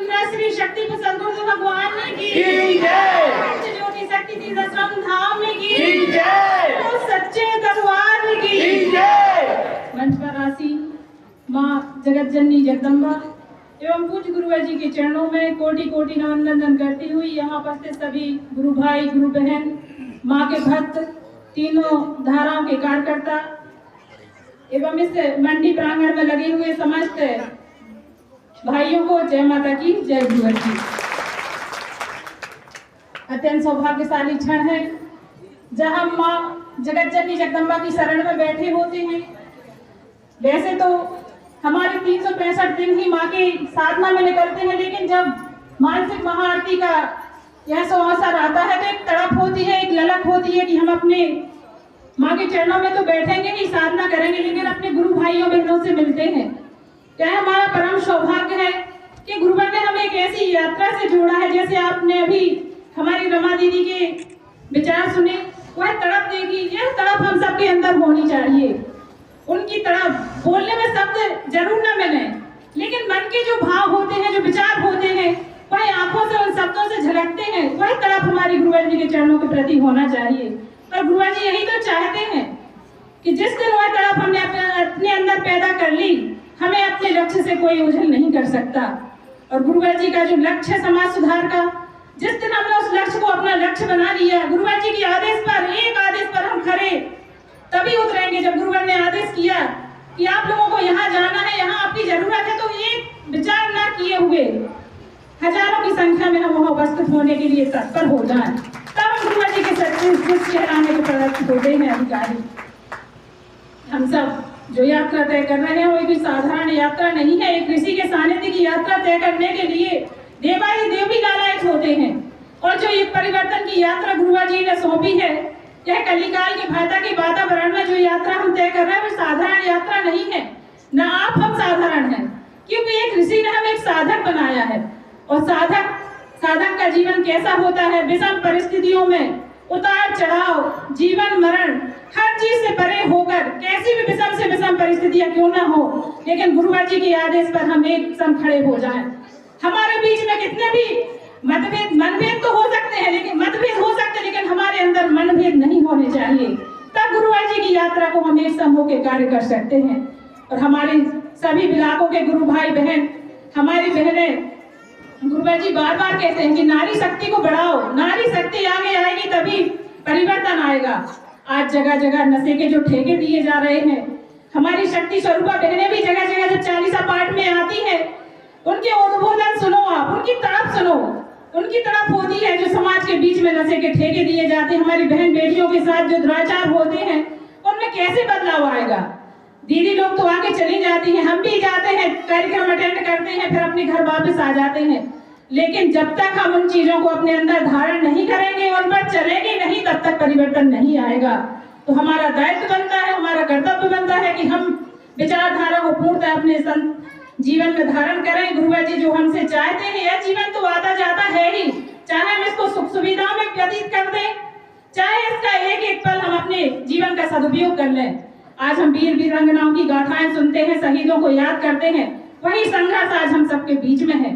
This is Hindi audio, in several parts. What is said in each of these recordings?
श्री शक्ति सदगुरु भगवान की जय। ज्योति शक्ति तीर्थम धाम की जय। तो सच्चे दरबार की जय। मंच पर आसी माँ जगत जननी जगदम्बा एवं पूज्य गुरुवर जी के चरणों में कोटि कोटि नमन करती हुई यहाँ उपस्थित सभी गुरु भाई गुरु बहन माँ के भक्त तीनों धाराओं के कार्यकर्ता एवं इस मंडी प्रांगण में लगे हुए समस्त भाइयों को जय माता की जय गुरुवर जी। अत्यंत सौभाग्यशाली क्षण है जहाँ माँ जगत जननी जगदम्बा की शरण में बैठे होते हैं। वैसे तो हमारे 365 दिन ही माँ के साधना में निकलते हैं, लेकिन जब मानसिक महाआरती का यह अवसर आता है तो एक तड़प होती है, एक ललक होती है कि हम अपने माँ के चरणों में तो बैठेंगे ही, साधना करेंगे, लेकिन अपने गुरु भाइयों बहनों से मिलते हैं। यह हमारा परम सौभाग्य है कि गुरुवर ने हमें एक ऐसी यात्रा से जोड़ा है। जैसे आपने अभी हमारी रमा दीदी के विचार सुने, वह तड़प देखी, यह तड़प हम सबके अंदर होनी चाहिए। उनकी तड़प बोलने में शब्द जरूर न मिले, लेकिन मन के जो भाव होते हैं, जो विचार होते हैं, वह आंखों से उन शब्दों से झलकते हैं। वह तड़प हमारी गुरुवर जी के चरणों के प्रति होना चाहिए। और गुरुवर जी यही तो चाहते हैं कि जिस दिन वह तड़प हमने अपने अंदर पैदा कर ली, हमें अपने लक्ष्य से कोई उलझन नहीं कर सकता। और गुरुवर जी का जो लक्ष्य है समाज सुधार का, जिस दिन हमने उस लक्ष्य को अपना लक्ष्य बना लिया, गुरुवर जी के आदेश पर, एक आदेश पर हम खरे तभी उतरेंगे जब गुरुवर ने आदेश किया कि आप लोगों को यहाँ जाना है, यहाँ आपकी जरूरत है, तो एक विचार ना किए हुए हजारों की संख्या में हम वहाँ उपस्थित होने के लिए तत्पर हो जाएं, तब हम गुरुवर जी के सच्चे कहलाने के प्रदर्शित होते हैं अधिकारी। हम सब जो यात्रा तय कर रहे हैं वो कोई साधारण यात्रा नहीं है। एक ऋषि के सानिध्य की यात्रा तय करने के लिए देवादी देव भी लालायित होते हैं। और जो ये परिवर्तन की यात्रा गुरुवर जी ने सौंपी है, यह कलिकाल की भाषा के वातावरण में जो यात्रा हम तय कर रहे हैं वो साधारण यात्रा नहीं है। न आप हम साधारण हैं, क्योंकि एक ऋषि ने हमें एक साधक बनाया है। और साधक का जीवन कैसा होता है? विषम परिस्थितियों में उतार चढ़ाव, जीवन मरण, हर चीज से परे होकर, कैसी भी विषम से विषम परिस्थितियां क्यों ना हो, लेकिन गुरुवर जी के आदेश पर हम एक संग खड़े हो जाएं। हमारे बीच में कितने भी मनभेद तो हो सकते हैं, लेकिन हमारे अंदर मनभेद नहीं होने चाहिए। तब गुरुवर जी की यात्रा को हम एक संग होकर कार्य कर सकते हैं। और हमारे सभी इलाकों के गुरु भाई बहन, हमारी बहनें, गुरुवर जी बार बार कहते हैं कि नारी शक्ति को बढ़ाओ, नारी शक्ति आगे आएगी तभी परिवर्तन आएगा। आज जगह जगह नशे के जो ठेके दिए जा रहे हैं, हमारी शक्ति स्वरूपा बहनें भी जगह जगह जब 40 पाठ में आती है, उनके उद्बोधन सुनो, आप उनकी तरफ सुनो। उनकी तरफ होती है जो समाज के बीच में नशे के ठेके दिए जाते हैं, हमारी बहन बेटियों के साथ जो दुराचार होते हैं, उनमें कैसे बदलाव आएगा? दीदी लोग तो आगे चली जाती हैं, हम भी जाते हैं, कार्यक्रम अटेंड करते हैं, फिर अपने घर वापस आ जाते हैं। लेकिन जब तक हम उन चीजों को अपने अंदर धारण नहीं करेंगे, उन पर चलेंगे नहीं, तब तक परिवर्तन नहीं आएगा। तो हमारा दायित्व बनता है, हमारा कर्तव्य बनता है कि हम विचारधारा को पूर्णतः अपने जीवन में धारण करें। गुरुवर जी जो हमसे चाहते हैं, यह जीवन तो आता जाता है ही, चाहे हम इसको सुख सुविधाओं में व्यतीत कर दें, चाहे इसका एक एक पल हम अपने जीवन का सदुपयोग कर लें। आज हम वीर वीरांगनाओं की गाथाएं सुनते हैं, शहीदों को याद करते हैं, वही संघर्ष आज हम सबके बीच में है।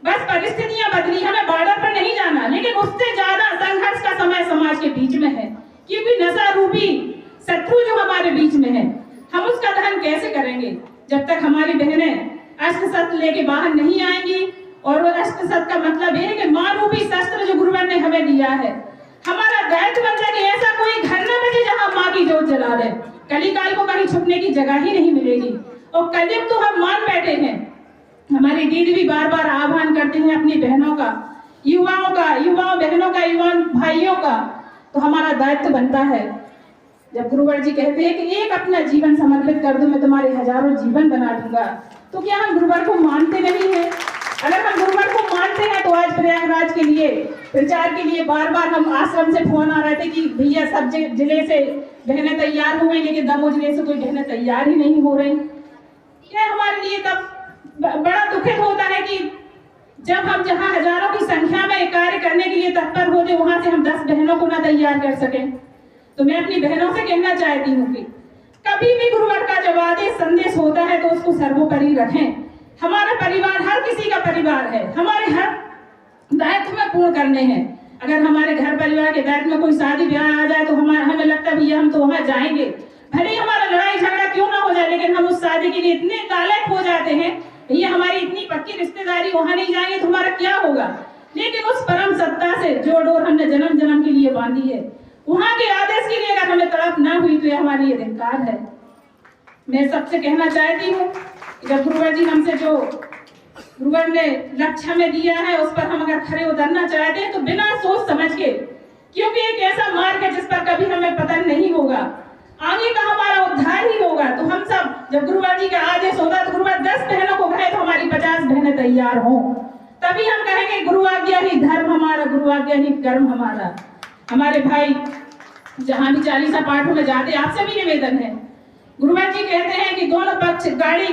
बस परिस्थितियां बदली, हमें बॉर्डर पर नहीं जाना, लेकिन उससे ज्यादा संघर्ष का समय समाज के बीच में है, क्योंकि नशा रूपी शत्रु जो हमारे बीच में है, हम उसका दहन कैसे करेंगे? जब तक हमारी बहनें अस्त्र शस्त्र लेके बाहर नहीं आएंगी। और वो अस्त्र शस्त्र का मतलब ये है कि मां रूपी शस्त्र जो गुरुवर ने हमें दिया है, हमारा दायित्व बनता है कि ऐसा कोई घर न बचे जहां मां की जोत जला दे। कलिकाल को कहीं छुपने की जगह ही नहीं मिलेगी। और कलयुग तो हम मान बैठे हैं। हमारी दीदी भी बार बार आह्वान करते हैं अपनी बहनों का, युवाओं बहनों का, युवा भाइयों का। तो हमारा दायित्व बनता है, जब गुरुवर जी कहते हैं कि एक अपना जीवन समर्पित कर दो, मैं तुम्हारे हजारों जीवन बना दूंगा, तो क्या हम गुरुवर को मानते नहीं है? अगर हम गुरुवर को मानते हैं तो आज प्रयागराज के लिए प्रचार के लिए बार बार हम आश्रम से फोन आ रहे थे कि भैया सब जिले से बहनें तैयार हुए, लेकिन दमोह जिले से कोई बहनें तैयार ही नहीं हो रही। यह हमारे लिए तब बड़ा दुखित होता है कि जब हम जहाँ हजारों की संख्या में कार्य करने के लिए तत्पर होते, वहां से हम 10 बहनों को ना तैयार कर सकें। तो मैं अपनी बहनों से कहना चाहती हूँ कि कभी भी गुरुवर का जब आदेश संदेश होता है तो उसको सर्वोपरि रखें। हमारा परिवार हर किसी का परिवार है, हमारे हर दायित्व में पूर्ण करने हैं। अगर हमारे घर परिवार के दायित्व में कोई शादी ब्याह आ जाए तो हमें लगता है भैया हम तो वहां जाएंगे, भले ही हमारा लड़ाई झगड़ा क्यों ना हो जाए, लेकिन हम उस शादी के लिए इतने लालच हो जाते हैं भैया हमारी इतनी पक्की रिश्तेदारी, वहां नहीं जाएंगे तो हमारा क्या होगा। लेकिन उस परम सत्ता से जो डोर हमने जन्म जन्म के लिए बांधी है, वहां के आदेश के लिए अगर हमें तड़प ना हुई तो यह हमारी अधिकार है। मैं सबसे कहना चाहती हूँ, जब गुरुवर जी हमसे जो गुरुवर ने लक्ष्य हमें दिया है उस पर हम अगर खड़े उतरना चाहते हैं तो बिना सोच समझ के, क्योंकि एक ऐसा मार्ग है जिस पर कभी हमें पतन नहीं होगा, आगे का हमारा उद्धार ही होगा। तो हम सब जब गुरुवर जी का आदेश होगा तो गुरुवर 10 बहनों को कहे तो हमारी 50 बहनें तैयार हों, तभी हम कहेंगे गुरु आज्ञा ही धर्म हमारा, गुरु आज्ञा ही कर्म हमारा। हमारे भाई जहाँ भी 40 पाठों में जाते आपसे भी निवेदन है, गुरुवर जी कहते हैं कि दोनों पक्ष गाड़ी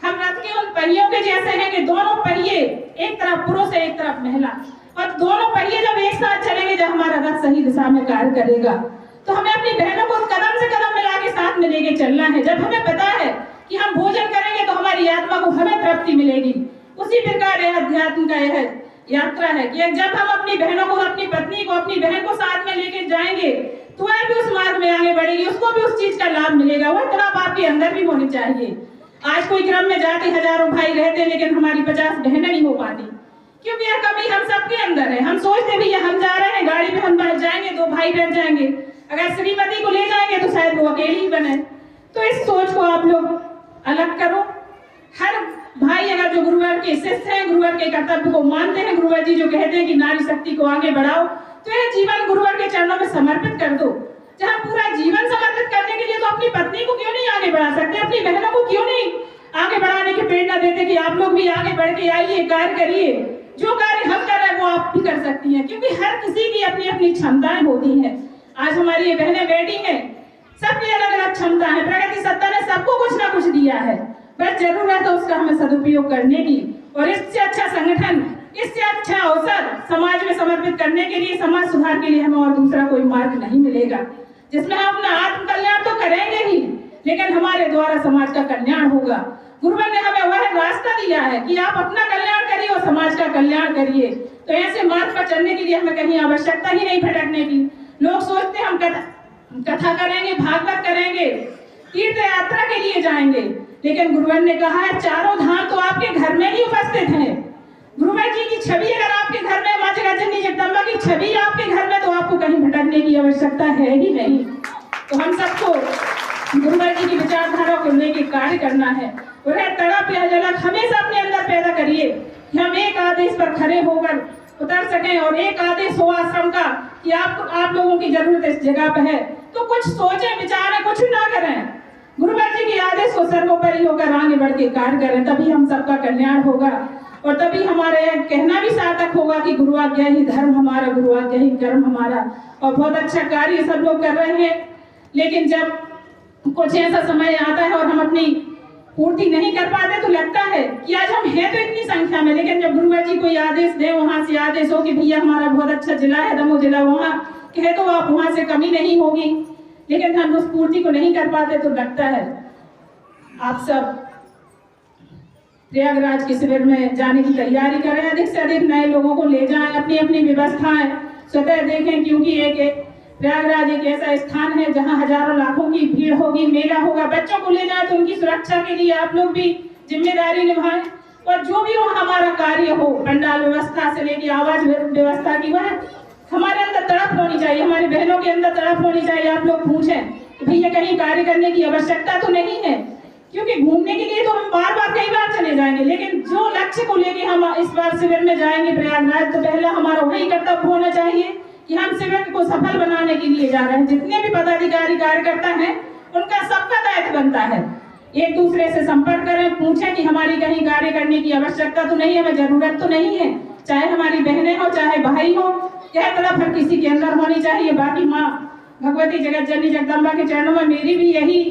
हम रथ के उन पहियों के जैसे हैं कि दोनों पहिए एक तरफ पुरुष है एक तरफ महिला, और दोनों पहिए जब एक साथ चलेंगे जब हमारा रथ सही दिशा में कार्य करेगा। तो हमें अपनी बहनों को कदम से कदम मिला के साथ में लेके चलना है। जब हमें पता है कि हम भोजन करेंगे तो हमारी आत्मा को हमें तृप्ति मिलेगी, उसी प्रकार यह अध्यात्म का यह यात्रा है कि जब हम अपनी बहनों को, अपनी पत्नी को, अपनी बहन को साथ में लेके जाएंगे तो वह भी उस मार्ग में आगे बढ़ेगी, उसको भी उस चीज का लाभ मिलेगा। वह तड़प आपके अंदर भी होनी चाहिए। आज कोई क्रम में जाते हजारों भाई रहते लेकिन हमारी 50 बहनें नहीं हो पाती, क्योंकि यह कमी हम सबके अंदर है। हम सोचते भी हम जा रहे हैं गाड़ी में, हम बैठ जाएंगे 2 भाई बैठ जाएंगे, अगर श्रीमती को ले जाएंगे तो शायद वो अकेली ही बने। तो इस सोच को आप लोग अलग करो। हर भाई अगर जो गुरुवर के शिष्य हैं, गुरुवर के कर्तव्य को मानते हैं, गुरुवर जी जो कहते हैं कि नारी शक्ति को आगे बढ़ाओ, तो यह जीवन गुरुवर के चरणों में समर्पित कर दो। जहाँ पूरा जीवन समर्पित करने के लिए तो अपनी पत्नी को क्यों नहीं आगे बढ़ा सकते, अपनी बहनों को क्यों नहीं आगे बढ़ाने की प्रेरणा देते कि आप लोग भी आगे बढ़ के आइए, कार्य करिए। जो कार्य हम कर रहे हैं वो आप भी कर सकती हैं, क्योंकि हर किसी की अपनी अपनी क्षमताएं होती हैं। आज हमारी ये बहनें बैठी हैं, सबकी अलग अलग क्षमता है। प्रगति सत्ता ने सबको कुछ ना कुछ दिया है, बस जरूरत है उसका हमें सदुपयोग करने की। और इससे अच्छा संगठन, इससे अच्छा अवसर समाज में समर्पित करने के लिए, समाज सुधार के लिए हमें और दूसरा कोई मार्ग नहीं मिलेगा, जिसमें हम अपना आत्म कल्याण तो करेंगे ही, लेकिन हमारे द्वारा समाज का कल्याण होगा। गुरुवर ने हमें वह रास्ता दिया है कि आप अपना कल्याण करिए और समाज का कल्याण करिए। तो ऐसे मार्ग पर चलने के लिए हमें कहीं आवश्यकता ही नहीं भटकने की। लोग सोचते हैं हम कथा करेंगे, भागवत करेंगे, तीर्थ यात्रा के लिए जाएंगे, लेकिन गुरुवर ने कहा है चारों धाम तो आपके घर में ही उपस्थित हैं। गुरुवर जी की छवि अगर आपके घर में, माँ जगतजननी जगदम्बा की छवि आपके घर में, तो आपको कहीं भटकने की आवश्यकता है ही नहीं। तो हम सबको गुरुवर जी की विचारधारा को लेकर कार्य करना है। वह तड़प या ललक हमेशा अपने अंदर पैदा करिए कि हम एक आदेश पर खड़े होकर उतर सकें, और एक आदेश हो आश्रम का कि आप लोगों की जरूरत इस जगह पे है, तो कुछ सोचें, विचारें, कुछ ना करें। गुरुवर जी के आदेश को सर्वोपरि होकर आगे बढ़ के कार्य करें, तभी हम सबका कल्याण होगा और तभी हमारा यह कहना भी सार्थक होगा कि गुरु आज्ञा ही धर्म हमारा, गुरु आज्ञा ही कर्म हमारा। और बहुत अच्छा कार्य सब लोग कर रहे हैं, लेकिन जब कुछ ऐसा समय आता है और हम अपनी पूर्ति नहीं कर पाते तो लगता है कि आज हम हैं तो इतनी संख्या में, लेकिन जब गुरुवर जी कोई आदेश दे, वहां से आदेश हो कि भैया हमारा बहुत अच्छा जिला है दमोह जिला, वहाँ कहे तो आप वहां से कमी नहीं होगी, लेकिन हम उस पूर्ति को नहीं कर पाते तो लगता है। आप सब प्रयागराज के शिविर में जाने की तैयारी करें, अधिक से अधिक नए लोगों को ले जाएं, अपनी अपनी व्यवस्थाएं स्वतः देखें, क्योंकि एक प्रयागराज एक ऐसा स्थान है जहां हजारों लाखों की भीड़ होगी, मेला होगा। बच्चों को ले जाए तो उनकी सुरक्षा के लिए आप लोग भी जिम्मेदारी निभाएं, और जो भी हमारा कार्य हो, पंडाल व्यवस्था से लेकर आवाज व्यवस्था की, वह हमारे अंदर तड़प होनी चाहिए, हमारी बहनों के अंदर तड़प होनी चाहिए। आप लोग पूछें कि भैया कहीं कार्य करने की आवश्यकता तो नहीं है, क्योंकि घूमने के लिए तो हम बार बार कई बार चले जाएंगे, लेकिन जो लक्ष्य को लेके हम इस बार शिविर में जाएंगे प्रयागराज, तो पहला हमारा वही कर्तव्य होना चाहिए कि हम शिविर को सफल बनाने के लिए जा रहे हैं। जितने भी पदाधिकारी कार्यकर्ता हैं उनका सबका दायित्व बनता है एक दूसरे से संपर्क करें, पूछें कि हमारी कहीं कार्य करने की आवश्यकता तो नहीं है, हमें जरूरत तो नहीं है, चाहे हमारी बहनें हो चाहे भाई हो, यह तरफ हर किसी के अंदर होनी चाहिए। बाकी माँ भगवती जगतजननी जगदम्बा के चरणों में मेरी भी यही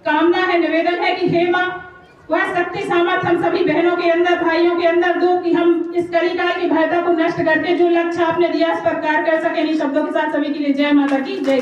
कामना है, निवेदन है कि हे माँ वह शक्ति सामर्थ हम सभी बहनों के अंदर, भाइयों के अंदर दो कि हम इस कलिकाल की भयता को नष्ट करके जो लक्ष्य आपने दिया इस पर कार्य कर सके। इन शब्दों के साथ सभी के लिए जय माता की जय।